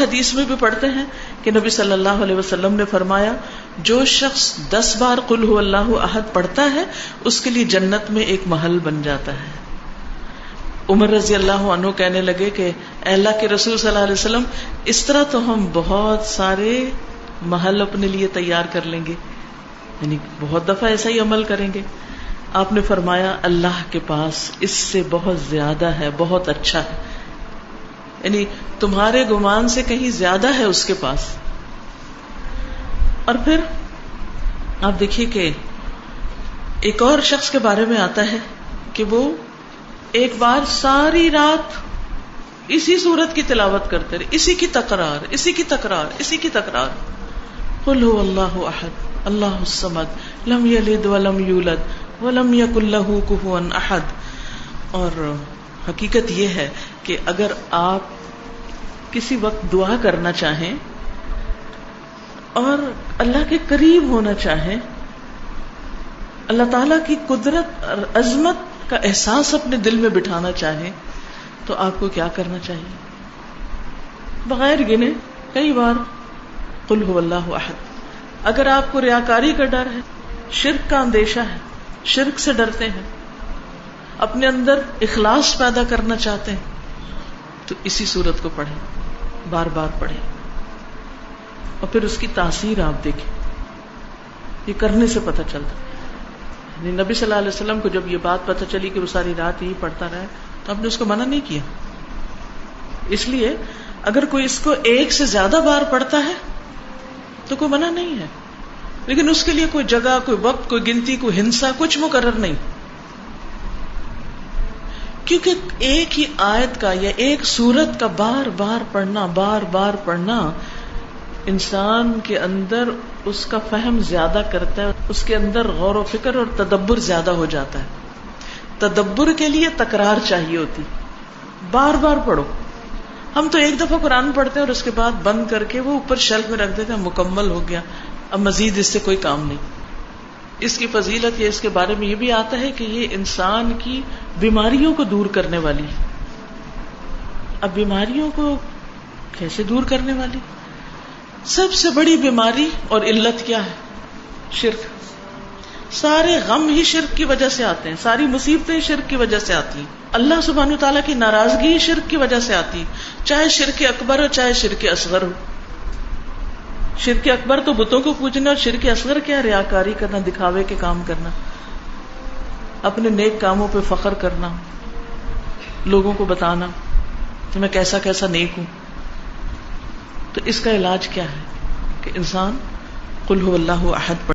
حدیث میں بھی پڑھتے ہیں کہ نبی صلی اللہ علیہ وسلم نے فرمایا جو شخص 10 بار قل هو اللہ احد پڑھتا ہے اس کے لیے جنت میں ایک محل بن جاتا ہے. عمر رضی اللہ عنہ کہنے لگے کہ اے اللہ کے رسول صلی اللہ علیہ وسلم اس طرح تو ہم بہت سارے محل اپنے لیے تیار کر لیں گے، یعنی بہت دفعہ ایسا ہی عمل کریں گے. آپ نے فرمایا اللہ کے پاس اس سے بہت زیادہ ہے، بہت اچھا ہے، یعنی تمہارے گمان سے کہیں زیادہ ہے اس کے پاس. اور پھر آپ دیکھیے کہ ایک اور شخص کے بارے میں آتا ہے کہ وہ ایک بار ساری رات اسی سورت کی تلاوت کرتے رہے، اسی کی تکرار، اسی کی تکرار، اسی کی تکرار. قل هو اللہ احد اللہ الصمد لم یلد ولم یولد ولم یکن لہ کفوا احد. اور حقیقت یہ ہے کہ اگر آپ کسی وقت دعا کرنا چاہیں اور اللہ کے قریب ہونا چاہیں، اللہ تعالیٰ کی قدرت اور عظمت کا احساس اپنے دل میں بٹھانا چاہیں تو آپ کو کیا کرنا چاہیے؟ بغیر گنے کئی بار قل هو اللہ احد. اگر آپ کو ریاکاری کا ڈر ہے، شرک کا اندیشہ ہے، شرک سے ڈرتے ہیں، اپنے اندر اخلاص پیدا کرنا چاہتے ہیں تو اسی صورت کو پڑھیں، بار بار پڑھیں، اور پھر اس کی تاثیر آپ دیکھیں. یہ کرنے سے پتہ چلتا. نبی صلی اللہ علیہ وسلم کو جب یہ بات پتہ چلی کہ وہ ساری رات یہی پڑھتا رہا تو آپ نے اس کو منع نہیں کیا. اس لیے اگر کوئی اس کو ایک سے زیادہ بار پڑھتا ہے تو کوئی منع نہیں ہے، لیکن اس کے لیے کوئی جگہ، کوئی وقت، کوئی گنتی، کوئی ہنسا کچھ مقرر نہیں. کیونکہ ایک ہی آیت کا یا ایک سورت کا بار بار پڑھنا انسان کے اندر اس کا فہم زیادہ کرتا ہے، اس کے اندر غور و فکر اور تدبر زیادہ ہو جاتا ہے. تدبر کے لیے تکرار چاہیے ہوتی، بار بار پڑھو. ہم تو ایک دفعہ قرآن پڑھتے ہیں اور اس کے بعد بند کر کے وہ اوپر شیلف میں رکھ دیتے ہیں، مکمل ہو گیا، اب مزید اس سے کوئی کام نہیں. اس کی فضیلت یا اس کے بارے میں یہ بھی آتا ہے کہ یہ انسان کی بیماریوں کو دور کرنے والی. اب بیماریوں کو کیسے دور کرنے والی؟ سب سے بڑی بیماری اور علت کیا ہے؟ شرک. سارے غم ہی شرک کی وجہ سے آتے ہیں، ساری مصیبتیں شرک کی وجہ سے آتی ہیں. اللہ سبحانہ وتعالیٰ کی ناراضگی شرک کی وجہ سے آتی، چاہے شرک اکبر ہو چاہے شرک اصغر ہو. شرک اکبر تو بتوں کو پوجنا، اور شرک اصغر کیا؟ ریاکاری کرنا، دکھاوے کے کام کرنا، اپنے نیک کاموں پہ فخر کرنا، لوگوں کو بتانا کہ میں کیسا کیسا نیک ہوں. تو اس کا علاج کیا ہے کہ انسان قل هو اللہ احد